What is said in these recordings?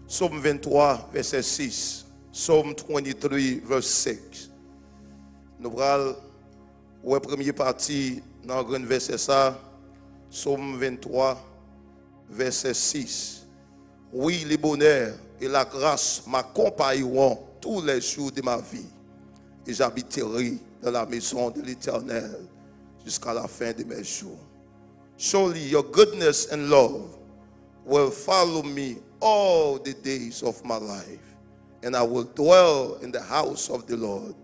Psaume 23, verset 6. Psalm 23, verse 6. Nous allons la première partie dans le grand verset ça. Psaume 23, verset 6. Oui, le bonheur et la grâce m'accompagneront tous les jours de ma vie. Et j'habiterai dans la maison de l'Éternel jusqu'à la fin de mes jours. Surely your goodness and love will follow me all the days of my life, and I will dwell in the house of the Lord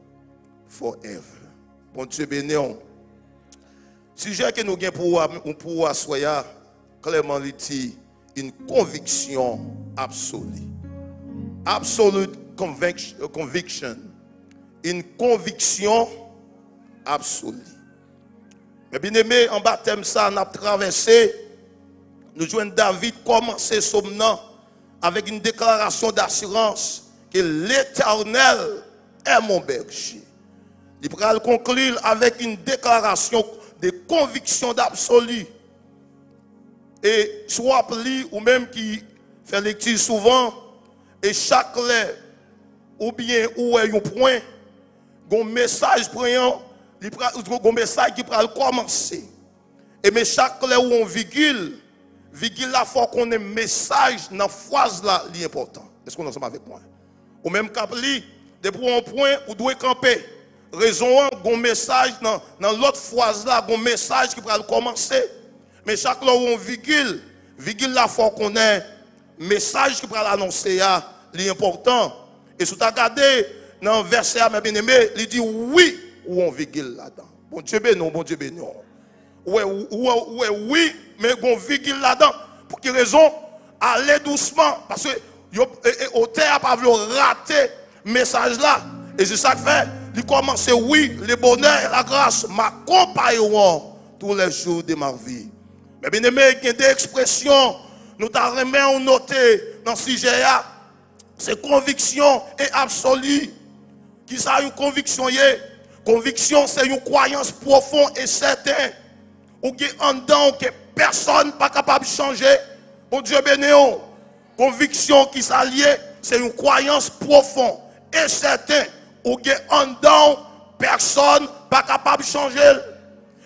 forever. Bon Dieu béni. Sujet que nous avons pour assoyer, clairement, dit une conviction absolue. Absolute conviction. Une conviction absolue. Mais bien aimé, en baptême, ça, on a traversé. Nous jouons David commencer somnant avec une déclaration d'assurance que l'Éternel est mon berger. Il va conclure avec une déclaration de conviction d'absolu. Et soit pli ou même qui fait lecture souvent, et chaque lettre ou bien où est un point, un message prenant, un message qui va commencer. Et mais chaque lettre ou un virgule là, il faut qu'on ait un message dans la phrase là, qui est important. Est-ce qu'on est ensemble avec moi? Ou même quand li, depuis un point, vous devez camper. Raison, un message dans l'autre phrase là, un message qui va commencer. Mais chaque là où on virgule là, il faut qu'on ait un message qui va l'annoncer, qui est important. Et si vous regardez dans le verset, mes bien-aimés, il dit oui ou on virgule là-dedans. Bon Dieu béni, bon Dieu béni. Oui, mais on virgule là-dedans. Pour quelle raison? Allez doucement. Parce que l'auteur n'a pas voulu rater le message là. Et c'est ça que fait. Il commence, oui, le bonheur et la grâce m'accompagneront tous les jours de ma vie. Mais bien aimé, il y a des expressions, nous t'avons noté dans ce sujet là. C'est conviction et absolue. Qui ça une conviction? Conviction, c'est une croyance profonde et certaine. Ou qui en dedans que personne n'est pas capable de changer. Bon Dieu béni. Conviction qui s'allie, c'est une croyance profonde et certaine. Ou qui en dedans personne n'est pas capable de changer.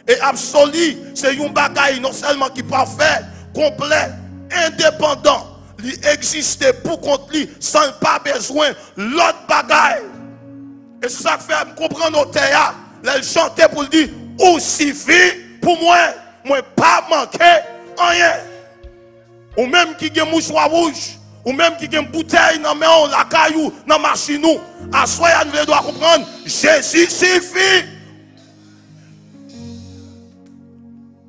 Et absolu, c'est une bagaille non seulement qui est parfait, complet, indépendant. Il existe pour contre lui sans pas besoin l'autre bagaille. Et c'est ça que fait comprendre nos théâtres. Elle chantait pour dire, ou suffit pour moi pas manquer rien. Ou même qui a un mouchoir rouge, ou même qui a une bouteille dans la caillou, dans la machine, à soi, nous devons comprendre, Jésus suffit.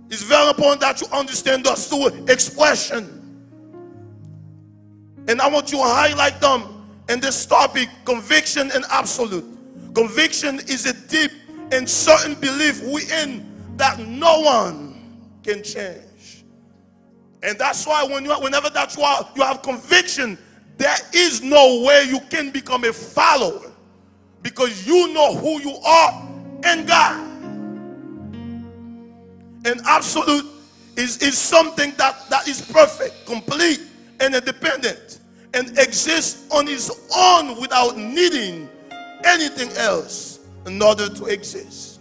It's very important that you understand those two expressions. And I want you to highlight them in this topic, conviction and absolute. Conviction is a deep and certain belief within that no one can change. And that's why whenever that you have conviction, there is no way you can become a follower. Because you know who you are in God. And absolute is something that is perfect, complete, and independent, and exists on its own without needing anything else in order to exist.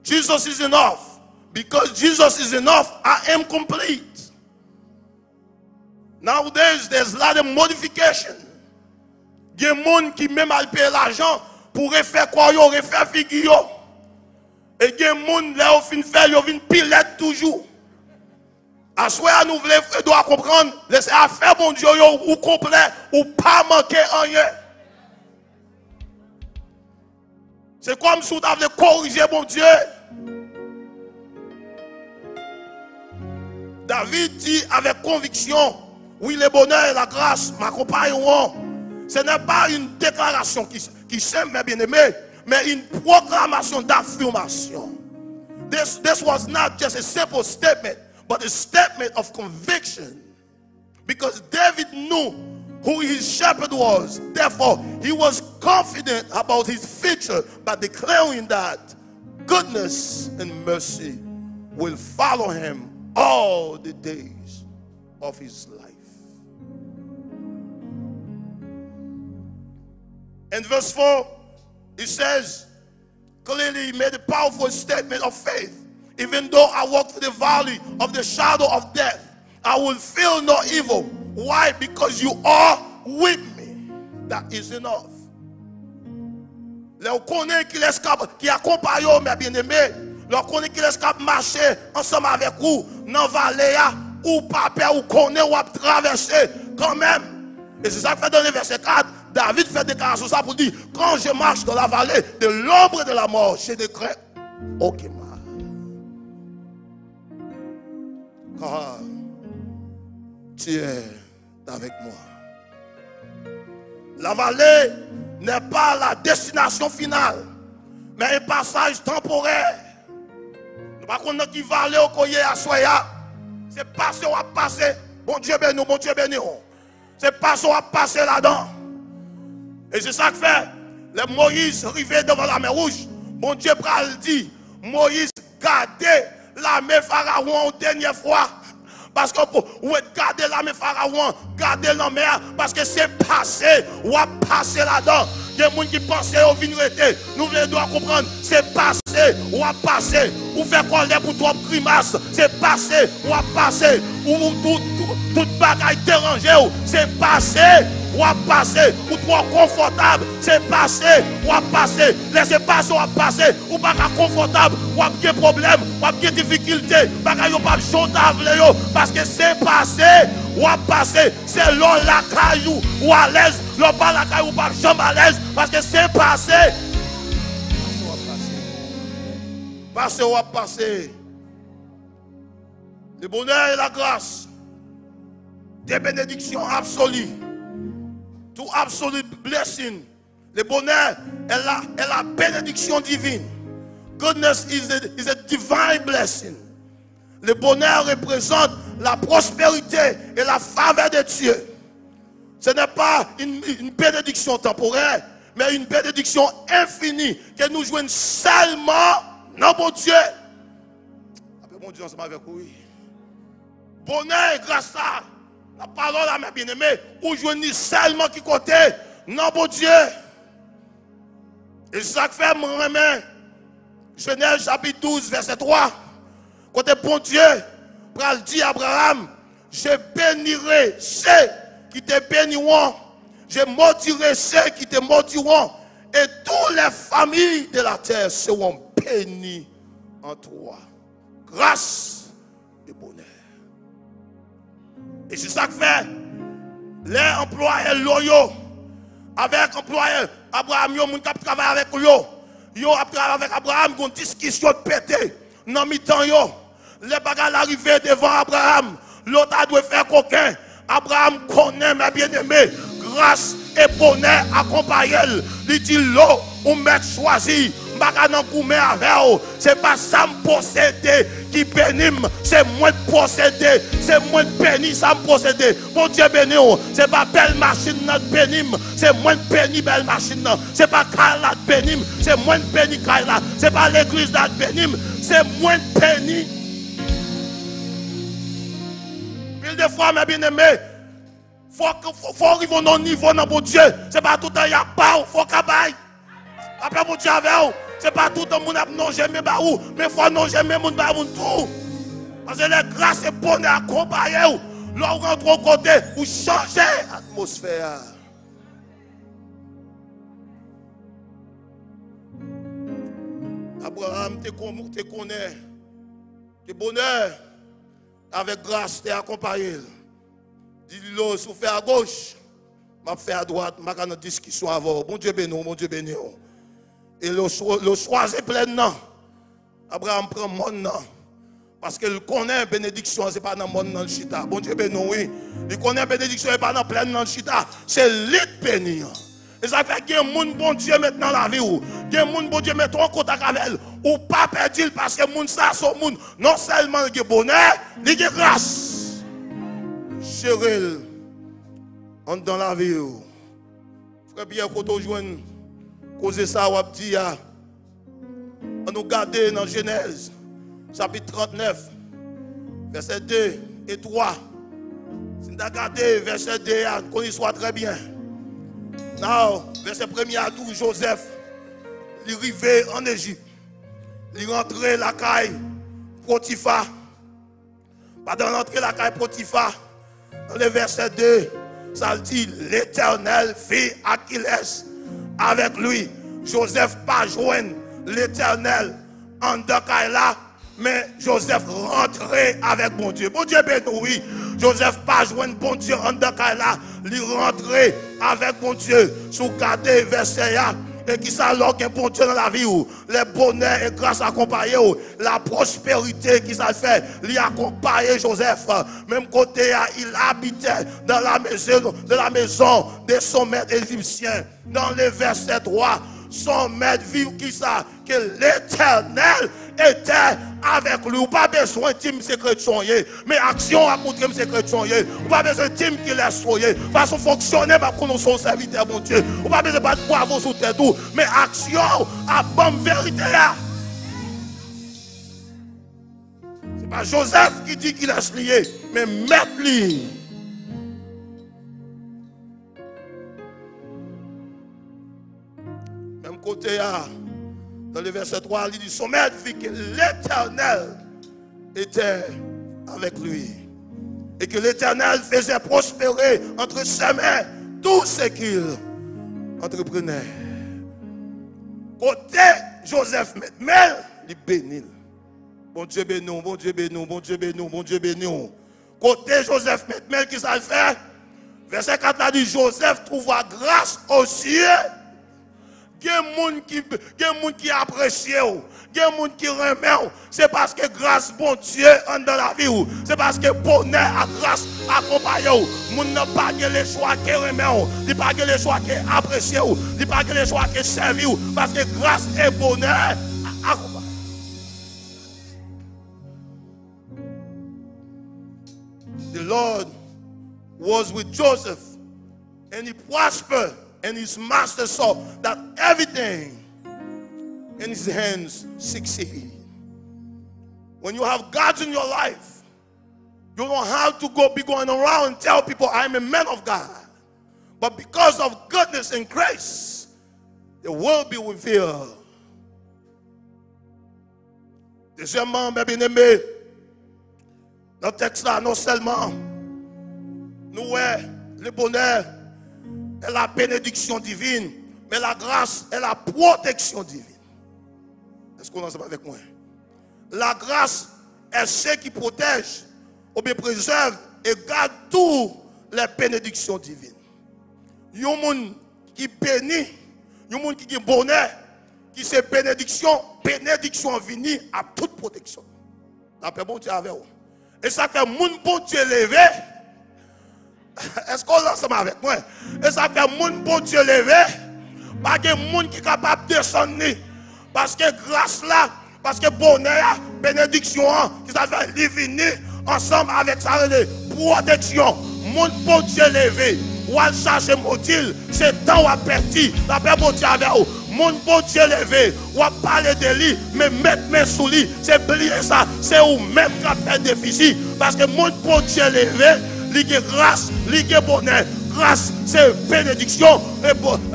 Jesus is enough. Because Jesus is enough, I am complete. Nowadays, there's a lot of modification. Il y a des gens qui même à payer l'argent pour refaire quoi, refaire figure. Et il y a des gens qui ont fait faire, ils ont pilette toujours. À ce moment nous devons comprendre, laissez faire mon Dieu ou complet ou pas manquer rien. C'est comme si vous avez corrigé mon Dieu. David dit avec conviction, oui, le bonheur et la grâce m'accompagneront. Ce n'est pas une déclaration qui s'aime, mes bien-aimés, mais une proclamation d'affirmation. This was not just a simple statement, but a statement of conviction. Because David knew who his shepherd was. Therefore, he was confident about his future by declaring that goodness and mercy will follow him all the days of his life. In verse 4, it says, clearly he made a powerful statement of faith. Even though I walk through the valley of the shadow of death, I will feel no evil. Why? Because you are with me. That is enough. Là, on connaît qu'il escape, qui accompagne mes bien-aimés. Là, on connaît qu'il escape marcher ensemble avec vous dans la vallée, ou pas peur, ou connaît, ou traverser quand même. Et c'est ça que fait dans le verset 4. David fait déclaration ça pour dire, quand je marche dans la vallée de l'ombre de la mort, je ne crains aucun mal. Car tu es avec moi. La vallée n'est pas la destination finale, mais un passage temporaire. Nous ne connaissons pas qui vallée au collier à Soya. C'est passé ou à passer. Bon Dieu béni, bon Dieu béni. C'est passé ou à passer là-dedans. Et c'est ça que fait. Les Moïse arrivé devant la mer rouge. Bon Dieu pral dit, Moïse gardez l'armée Pharaon une dernière fois. Parce que vous gardez l'armée Pharaon, gardez la mer, parce que c'est passé, ou à passer là-dedans. Il y a des gens qui pensent au vigneté. Nous devons comprendre, c'est passé, ou à passer. Ou faire colère pour toi grimace, c'est passé, ou à passer. Ou toute bagaille dérangée, c'est passé, ou à passer. Ou trop confortable, c'est passé, ou à passer. Laissez passer, ou à passer. Ou pas confortable, ou à des problèmes, ou à des difficultés. Bagaille ou pas chantable, parce que c'est passé, ou à passer. C'est l'on la caillou, ou à l'aise. L'on pas la caillou, ou pas jambe à l'aise, parce que c'est passé. Passé ou à passer. Le bonheur et la grâce. Des bénédictions absolues. To absolute blessing. Le bonheur est la bénédiction divine. Goodness is a divine blessing. Le bonheur représente la prospérité et la faveur de Dieu. Ce n'est pas une bénédiction temporaire, mais une bénédiction infinie que nous jouons seulement dans mon Dieu. Après mon Dieu, ensemble avec vous. Bonheur et grâce à la parole à mes bien-aimés, où jouons seulement qui côté dans mon Dieu. Et ça fait mon remède. Genèse chapitre 12, verset 3. Côté bon Dieu, pral dit à Abraham, je bénirai ceux qui te béniront, je maudirai ceux qui te maudiront, et toutes les familles de la terre seront bénies en toi. Grâce et bonheur. Et c'est ça que fait les employés loyaux avec employés Abraham, yo moun k'ap travaille avec yo ap travaille avec Abraham, une discussion pété dans mi-temps yo. Les bagages arrivés devant Abraham, l'autre a dû faire coquin. Abraham connaît mes bien-aimés, grâce et bonheur accompagné. Il dit l'eau ou mettre choisi. C'est pas ça me posséder qui bénit, c'est moi posséder, c'est moi béni, ça me posséder. Bon Dieu béni, c'est pas belle machine notre béni, c'est moi béni belle machine, c'est pas Kaila béni, c'est moi béni Kaila, c'est pas l'église notre béni, c'est moi béni. Mille de fois mes bien-aimés, faut arriver au niveau dans mon Dieu, c'est pas tout le temps y a pas, faut qu'abaye. Après mon Dieu avec vous. C'est pas tout le monde qui n'a jamais baou, mais il faut non jamais mon baou tout. Parce que les grâces et bonheur accompagnent. Là, on rentre au côté, vous changez l'atmosphère. Abraham te connaît. Le bonheur, avec grâce, te accompagné. Dis-le, si vous faites à gauche, je fais à droite, je vais faire une discussion avant. Bon Dieu béni, bon Dieu béni. Et le choix est pleinement. Abraham prend mon nom. Parce qu'il connaît la bénédiction, ce n'est pas dans le monde dans le chita. Bon Dieu béni, oui. Il connaît la bénédiction, ce n'est pas dans plein dans le chita. C'est lui béni. Et ça fait qu'il y a un monde bon Dieu maintenant dans la vie. Il y a un monde bon Dieu maintenant en contact avec elle. Ou pas perdu parce que le monde ça, son monde, non seulement il y a bonheur, il y a grâce. Chérie, entre dans la vie. Frère Pierre, quand on joue. Cause ça, on dit, on nous garde dans Genèse, chapitre 39, verset 2 et 3. Si on a gardé verset 2, on connaît soit très bien. Now, verset 1er à 12, Joseph, il est arrivé en Égypte. Il est rentré la caille Potiphar. Pendant l'entrée la caille Potiphar, dans le verset 2, ça dit, l'Éternel fit Achilles avec lui. Joseph pas joindre l'Éternel en deux caille là, mais Joseph rentrait avec bon Dieu. Bon Dieu béni, oui. Joseph pas joindre bon Dieu en deux caille là, il rentrait avec bon Dieu. Sous garder verset là. Et qui ça alors qu'un bon Dieu dans la vie où les bonheurs et grâce accompagnées la prospérité qui ça fait lui accompagner Joseph même côté il habitait dans la maison de son maître égyptien. Dans le verset 3, son maître vit qui ça que l'Éternel était avec lui. Ou pas besoin de team secret de soigner, mais action à montrer secret de soigner. Ou pas besoin de team qui laisse soigner. Façon fonctionner pour qu'on son serviteur, mon Dieu. Ou pas besoin de battre poivre sous tête tout, mais action à bonne vérité là. C'est pas Joseph qui dit qu'il laisse lié, mais mettre lui. Même côté là. Dans le verset 3, il dit, son maître vit que l'Éternel était avec lui. Et que l'Éternel faisait prospérer entre ses mains tout ce qu'il entreprenait. Côté Joseph, mais il bénit. Bon Dieu béni, bon Dieu béni, bon Dieu béni, bon Dieu béni. Côté Joseph, mais qui ça fait? Verset 4 là dit, Joseph trouva grâce aux cieux. Il y a des gens qui apprécient, il y a des gens qui remettent. C'est parce que grâce bon Dieu en dans la vie. C'est parce que bonheur à grâce accompagne. Les gens n'ont pas le choix qui remettent. Ils n'ont pas le choix qui apprécient. Ils n'ont pas le choix qui servent. Parce que grâce et bonheur accompagnent. The Lord was with Joseph and he prospered. And his master saw that everything in his hands succeeded. When you have God in your life, you don't have to be going around and tell people, I'm a man of God. But because of goodness and grace, it will be revealed. Deuxièmement, mes bien-aimés, dans le texte là, non seulement nous voyons le bonheur et la bénédiction divine, mais la grâce et la protection divine. Est-ce qu'on en sait avec moi? La grâce est ce qui protège, ou bien préserve et garde toutes les bénédictions divines. Il y a des gens qui bénissent, il y a des gens qui ont bonheur, qui c'est bénédiction venue à toute protection. La paix bon Dieu avec vous. Et ça fait mon bon Dieu levé. Est-ce qu'on est ensemble avec moi? Et ça fait mon bon Dieu levé. Pas de monde qui est capable de descendre. Parce que grâce là, parce que bonheur, bénédiction, qui ça fait venir ensemble avec sa protection. Mon bon Dieu levé. Ou à chercher mon Dieu, c'est temps à partir. La paix bon Dieu avec vous. Mon bon Dieu levé, ou à parler de lui, mais mettre mes sous lui, c'est oublier ça, c'est ou même qui a fait déficit. Parce que mon bon Dieu levé, il y a grâce, il y a bonheur. Grâce, c'est bénédiction.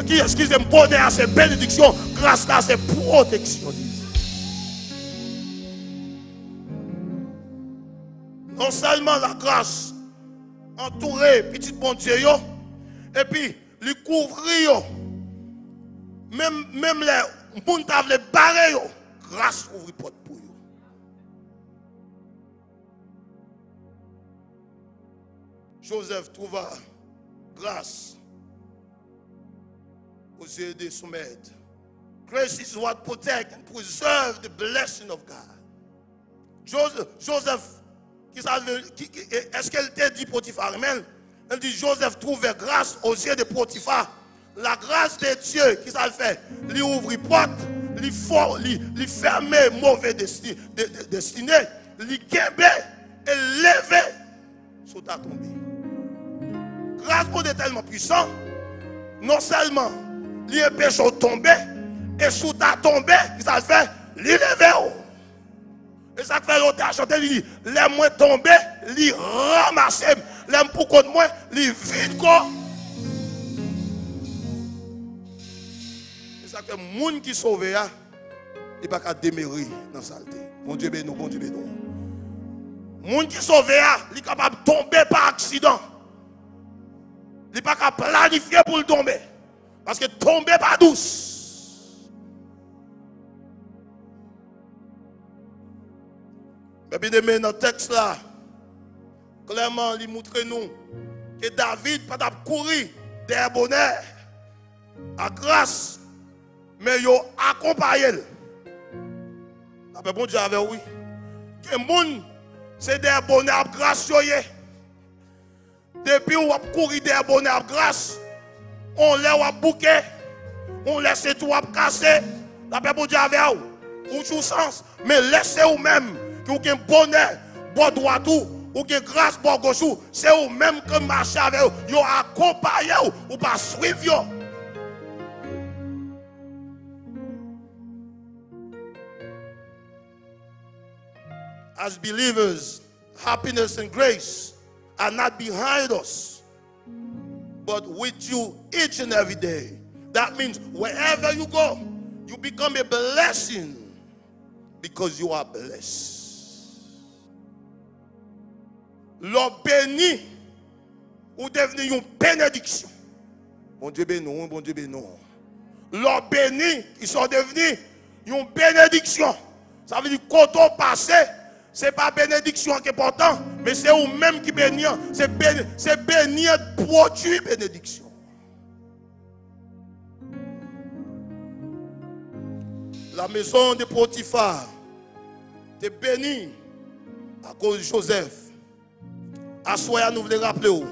Excusez-moi, bonheur, c'est bénédiction. Grâce là, c'est protection. Non seulement la grâce, entourée, petit bon Dieu, et puis, lui couvrir. Même les gens qui les barrer, grâce ouvre porte pour eux. Joseph trouva grâce aux yeux de son maître. Grace is what protects and preserves the blessing of God. Joseph, est-ce qu'elle t'a dit Potiphar? Elle dit Joseph trouvait grâce aux yeux de Potiphar. La grâce de Dieu, qui ça le fait? Lui ouvre porte, lui fermer mauvais destiné, lui guéber et lever sur ta tombée. Grâce pour Dieu tellement puissant, non seulement lui empêche de tomber, et sous ta tombée, qui ça le fait? Lui lever. Et ça fait l'autre à chanter, lui dit, les moins tomber, lui ramasser, les pour contre moi, lui vide quoi. ça que les gens qui sont sauvés, ils ne peuvent pas démérer dans la saleté. Mon Dieu béni, bon Dieu béni. Les gens qui sont sauvés, ils sont capables de tomber par accident. Ils ne peuvent pas planifier pour le tomber. Parce que tomber pas douce. Mais bien aimé, dans le texte là, clairement, il montre nous que David n'a pas couru derrière bonheur à grâce, mais il a accompagné. Bon Dieu avait oui. Que le monde, c'est derrière bonheur à grâce. Depuis qu'on a couru derrière bonheur à grâce, on l'a bouqué, on laisse tout à casser. La paix, bon Dieu, avec vous. Ou tout sens. Mais laissez vous-même, qui avez un bonheur, bon droit tout, ou qui grâce, bon gauche, c'est vous-même qui marchez avec vous. Vous accompagnez ou pas suivre. As believers, happiness and grace are not behind us, but with you each and every day. That means wherever you go, you become a blessing because you are blessed. L'homme béni ou devenu une bénédiction. Bon Dieu béni, bon Dieu béni. L'homme béni, ils sont devenus une bénédiction. Ça veut dire quand on passe, ce n'est pas bénédiction qui est important, mais c'est vous-même qui bénit. C'est bénir produit bénédiction. La maison de Potiphar est bénie à cause de Joseph. À soi, nous voulons rappeler,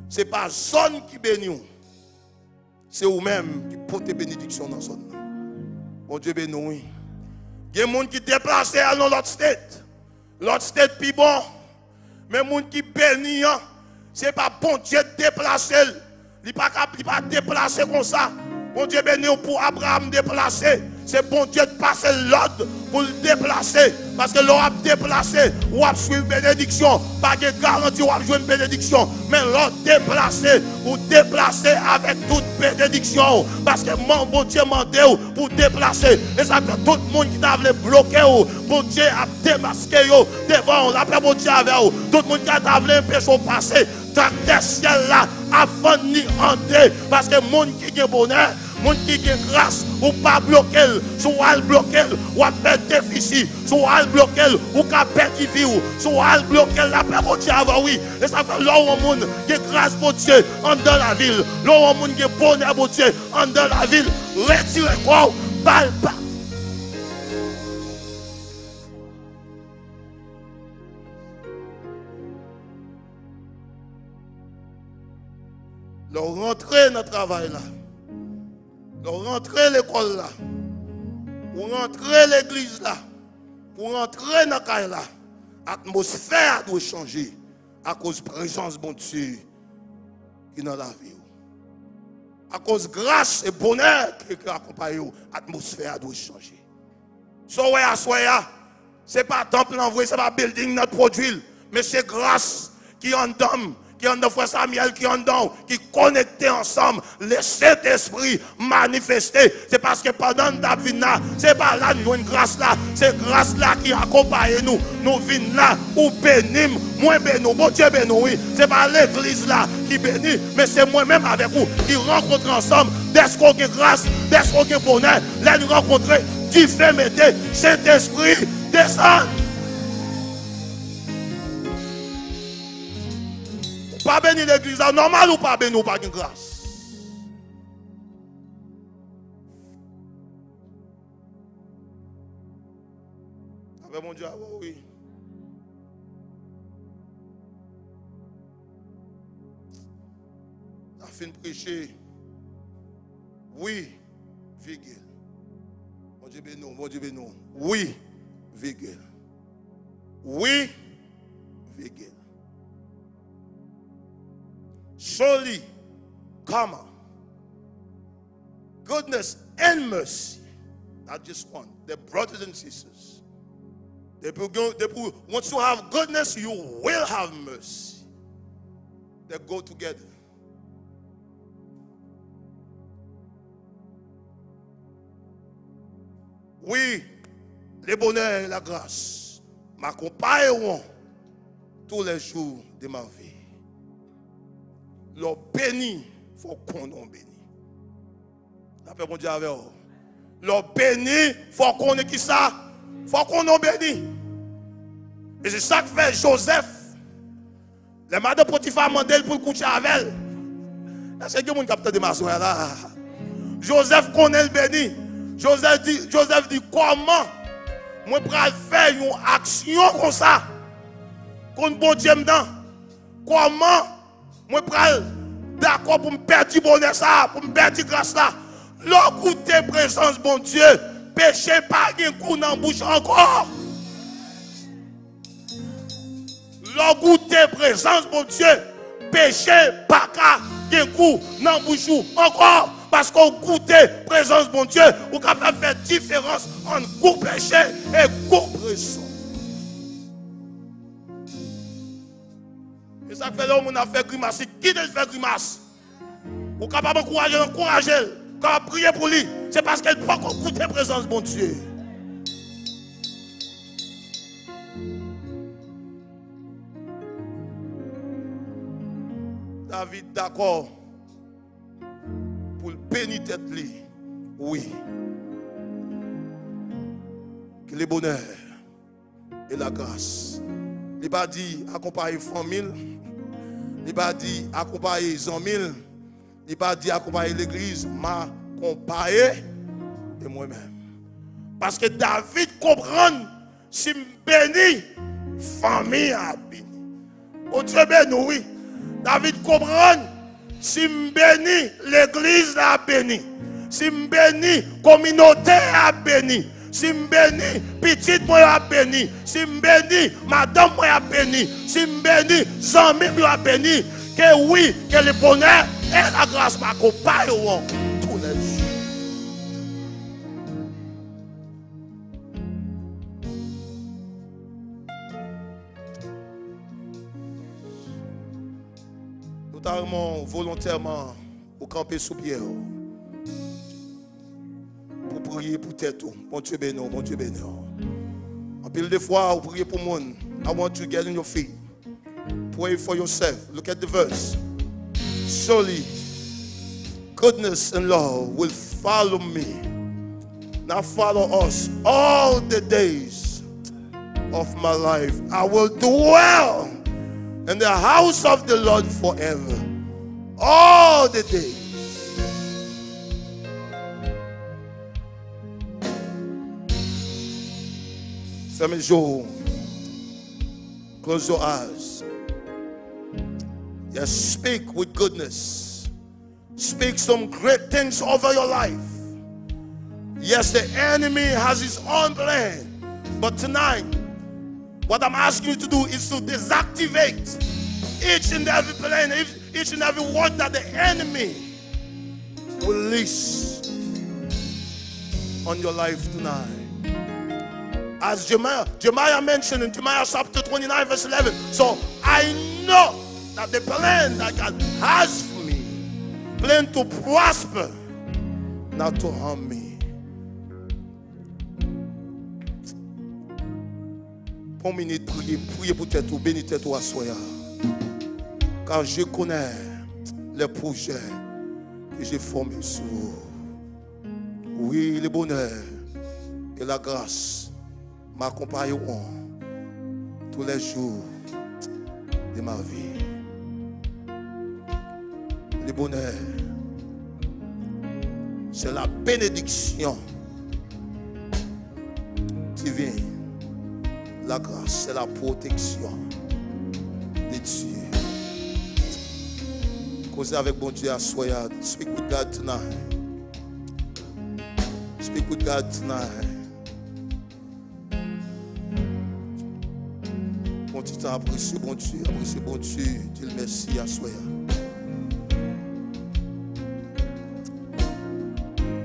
ce n'est pas zone qui bénit, c'est vous-même qui portez bénédiction dans la zone. Bon Dieu béni. Il y a des gens qui déplacent à l'autre state. L'autre state plus bon. Mais les gens qui bénissent, ce n'est pas bon Dieu déplacer. Il ne pas déplacer comme ça. Bon Dieu béni pour Abraham déplacer. C'est bon Dieu de passer l'ordre pour le déplacer. Parce que l'on a déplacé, ou a suivi une bénédiction. Pas de garantie, ou a joué une bénédiction. Mais l'on déplacé, ou déplacer avec toute bénédiction. Parce que mon bon Dieu m'a dit pour déplacer. Et ça que tout le monde qui t'a voulu bloquer, bon Dieu a démasqué devant la paix, bon Dieu avec vous. Tout le monde qui t'a voulu empêcher de passer. Dans le ciel là, avant ni entrer. Parce que le monde qui est bonheur, monde qui a grâce, ou pas bloquer, soit bloquer, ou à faire déficit, soit bloquer, ou qu'à perdre vie, soit bloquer la paix pour Dieu avant, oui. Et ça fait là où on monde qui a grâce pour Dieu, en dans la ville, là où on monde qui a bonheur pour Dieu, en dans la ville, retirez quoi, balle pas. Leur rentrer dans le travail là. Pour rentrer l'école là, pour rentrer l'église là, pour rentrer dans la caille là, l'atmosphère doit changer à cause de la présence de Dieu qui est dans la vie. À cause de grâce et bonheur qui accompagne, l'atmosphère doit changer. Soya, ce n'est pas temple envoyé, ce n'est pas building notre produit, mais c'est grâce qui en donne. Qui ont frère Samuel, qui ont dedans, qui connectés ensemble, le Saint-Esprit manifesté. C'est parce que pendant ta vie là, c'est pas là nous une grâce là, c'est grâce là qui accompagne nous. Nous venons là, ou bénissons, moi bénis, bon Dieu bénis, oui. C'est pas l'église là qui bénit, mais c'est moi-même avec vous qui rencontre ensemble, dès qu'on a grâce, dès qu'on a bonheur, là nous rencontrer, diffémité, Saint-Esprit, descend. Pas bénir l'église, normal ou pas bénir ou pas de grâce. Avec mon Dieu, oui. La fin de prêcher. Oui, virgule. Mon Dieu béni, mon Dieu béni. Oui, virgule. Oui, virgule. Surely, comma, goodness and mercy, not just one, they're brothers and sisters. Once you have goodness, you will have mercy. They go together. Oui, le bonheur et la grâce m'accompagneront tous les jours de ma vie. Le béni, il faut qu'on en bénisse. La paix, mon Dieu, avec vous. Le béni, il faut qu'on ait qui ça? Il faut qu'on en bénisse. Et c'est ça que fait Joseph. Les mères de Potiphar mandent pour le coucher avec elle. C'est que mon capteur de ma soeur là. Joseph connaît le béni. Joseph dit comment moi peux faire une action comme ça. Qu'on bon Dieu dedans. Comment moi peux d'accord pour me perdre du bonheur ça, pour me perdre du grâce là. L'écouter présence bon Dieu, péché pas un coup dans la bouche encore. L'écouter présence bon Dieu, péché pas un coup dans la bouche encore. Parce qu'on goûte présence bon Dieu, on peut faire différence entre gros péché et gros présence. Et ça fait là où on a fait grimace. Qui te fait grimace? On est capable d'encourager, quand on prier pour lui, c'est parce qu'elle peut qu'on goûte présence bon Dieu. David d'accord. Pour le bénir tête li, oui. Que le bonheur et la grâce. Il n'a pas dit accompagner famille, il n'a pas dit accompagner les amis, il n'a pas dit accompagner l'église, m'accompagner et moi-même. Parce que David comprend si je bénis, famille a béni. Oh Dieu béni, oui. David comprend. Si je bénis, l'église a béni. Si je bénis, la communauté a béni. Si je bénis, petite moi a béni. Si je bénis, madame moi a béni. Si je bénis, amis moi a béni. Que oui, que le bonheur et la grâce m'accompagnent tous les jours. Volontairement au camper sous pierre pour prier pour tête. Mon Dieu béni, mon Dieu béni. En pile de fois, vous priez pour moi. I want you to get on your feet. Pray for yourself. Look at the verse. Surely, goodness and love will follow me. Now follow us all the days of my life. I will dwell in the house of the Lord forever. All the days. Fermez les yeux. Close your eyes. Yes, speak with goodness. Speak some great things over your life. Yes, the enemy has his own plan. But tonight, what I'm asking you to do is to deactivate each and every plan, each and every word that the enemy will release on your life tonight. As Jeremiah mentioned in Jeremiah chapter 29 verse 11. So I know that the plan that God has for me, plan to prosper, not to harm me. Pour minute, priez pour tête ou bénis tête ou assoya. Car je connais les projets que j'ai formés sur vous. Oui, le bonheur et la grâce m'accompagneront tous les jours de ma vie. Le bonheur, c'est la bénédiction divine. La grâce, c'est la protection de Dieu. Causez avec bon Dieu à soya. Speak with God tonight. Speak with God tonight. Bon petit temps, appréciez bon Dieu. Appréciez bon Dieu. Dis merci à soya.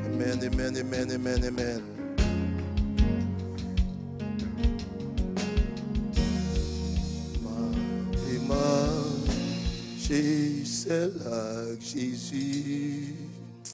Amen, amen, amen, amen, amen. C'est là que Jésus